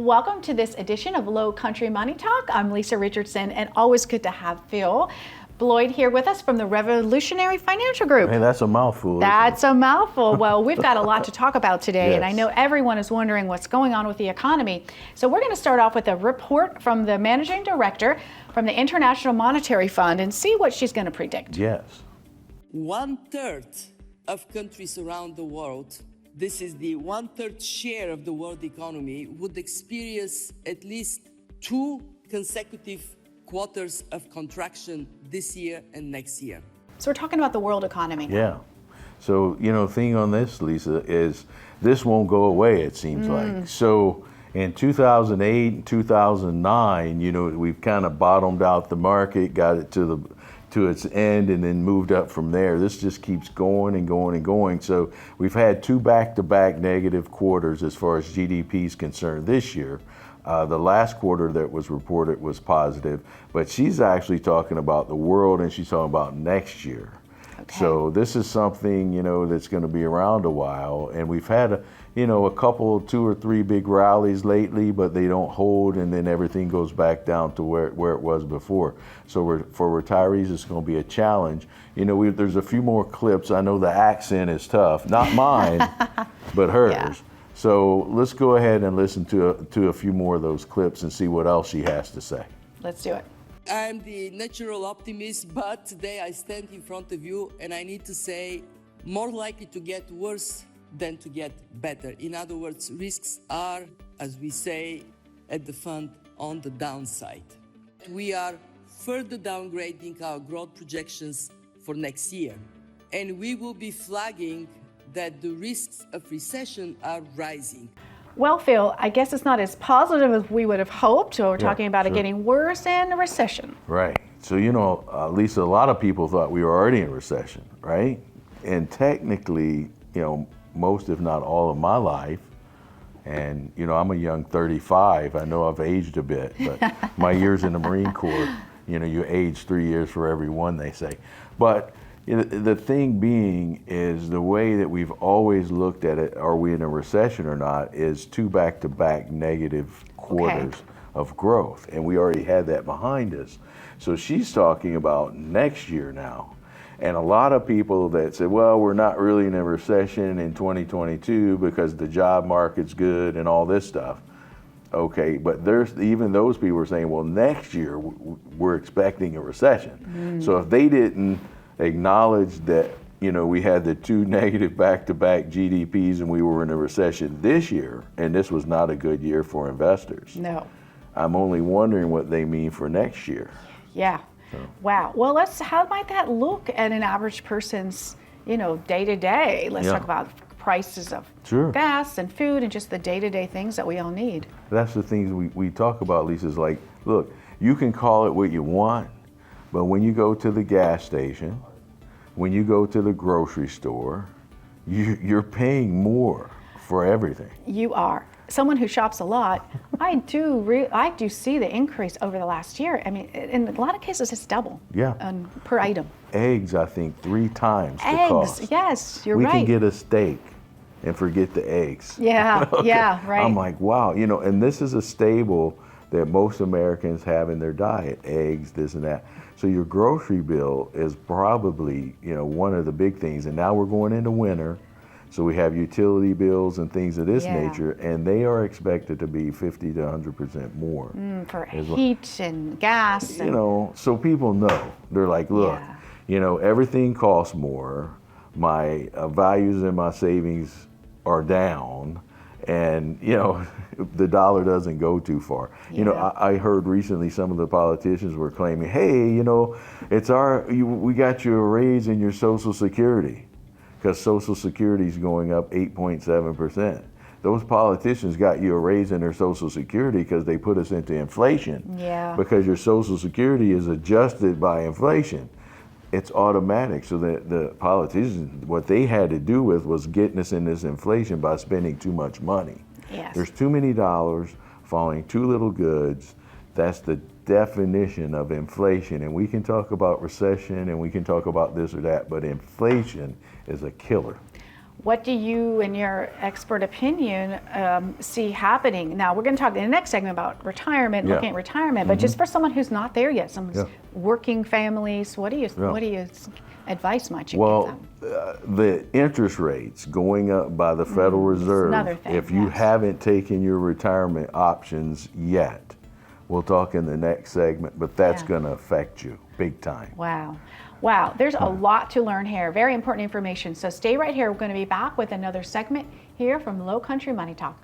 welcome to this edition of Lowcountry Money Talk. I'm Lisa Richardson, and always good to have Phil Bloyd here with us from the Revolutionary Financial Group. Hey, that's a mouthful. That's a mouthful. Well, we've got a lot to talk about today, Yes. and I know everyone is wondering what's going on with the economy. So we're going to start off with a report from the Managing Director from the International Monetary Fund and see what she's going to predict. Yes. 1/3 of countries around the world, this is the 1/3 share of the world economy, would experience at least 2 consecutive quarters of contraction this year and next year. So we're talking about the world economy. Yeah. So, the thing on this, Lisa, is this won't go away, it seems like. So in 2008 and 2009, we've kind of bottomed out the market, got it to its end, and then moved up from there. This just keeps going and going and going. So we've had 2 back-to-back negative quarters as far as GDP is concerned this year. The last quarter that was reported was positive, but she's actually talking about the world, and she's talking about next year. Okay. So this is something, that's going to be around a while, and we've had a couple, 2 or 3 big rallies lately, but they don't hold, and then everything goes back down to where it was before. So for retirees, it's going to be a challenge. There's a few more clips. I know the accent is tough, not mine, but hers. Yeah. So let's go ahead and listen to a few more of those clips and see what else she has to say. Let's do it. I'm the natural optimist, but today I stand in front of you and I need to say more likely to get worse than to get better. In other words, risks are, as we say at the fund, on the downside. We are further downgrading our growth projections for next year, and we will be flagging that the risks of recession are rising. Well, Phil, I guess it's not as positive as we would have hoped. So we're talking about it sure. getting worse and a recession. Right. So, Lisa, a lot of people thought we were already in recession, right? And technically, most, if not all of my life, and, I'm a young 35. I know I've aged a bit, but my years in the Marine Corps, you age 3 years for every one, they say. But the thing being is the way that we've always looked at it, are we in a recession or not, is 2 back-to-back negative quarters of growth. And we already had that behind us. So she's talking about next year now. And a lot of people that said, well, we're not really in a recession in 2022 because the job market's good and all this stuff. Okay, but there's even those people are saying, well, next year we're expecting a recession. So if they didn't acknowledge that, we had the 2 negative back-to-back GDPs and we were in a recession this year, and this was not a good year for investors. No. I'm only wondering what they mean for next year. Yeah. So. Wow. Well, how might that look at an average person's, day to day? Let's talk about prices of Sure. gas and food and just the day-to-day things that we all need. That's the things we talk about, Lisa, is like, look, you can call it what you want, but when you go to the gas station, when you go to the grocery store, you're paying more for everything. You are. Someone who shops a lot, I do see the increase over the last year. I mean, in a lot of cases, it's double per item. Eggs, I think, 3 times the Eggs, cost. yes, you're we right. can get a steak and forget the eggs. Yeah, Okay. yeah, right. I'm like, wow, and this is a staple that most Americans have in their diet, eggs, this and that. So your grocery bill is probably, one of the big things. And now we're going into winter, so we have utility bills and things of this nature, and they are expected to be 50 to 100% more. For heat and gas. So people know. They're like, look, everything costs more. My values and my savings are down. And, the dollar doesn't go too far. I heard recently some of the politicians were claiming, hey, we got you a raise in your Social Security because Social Security is going up 8.7%. Those politicians got you a raise in their Social Security because they put us into inflation. Yeah. Because your Social Security is adjusted by inflation. It's automatic. So the politicians, what they had to do with was getting us in this inflation by spending too much money. Yes. There's too many dollars following too little goods. That's the definition of inflation. And we can talk about recession and we can talk about this or that, but inflation is a killer. What do you, in your expert opinion, see happening? Now, we're going to talk in the next segment about retirement, Yeah. looking at retirement, but just for someone who's not there yet, someone's Yeah. working families, what do you advice might you give Well, them? the interest rates going up by the Federal Reserve, another thing, if you yes. haven't taken your retirement options yet, we'll talk in the next segment, but that's Yeah. going to affect you big time. Wow. Wow, there's a lot to learn here. Very important information. So stay right here. We're going to be back with another segment here from Lowcountry Money Talk.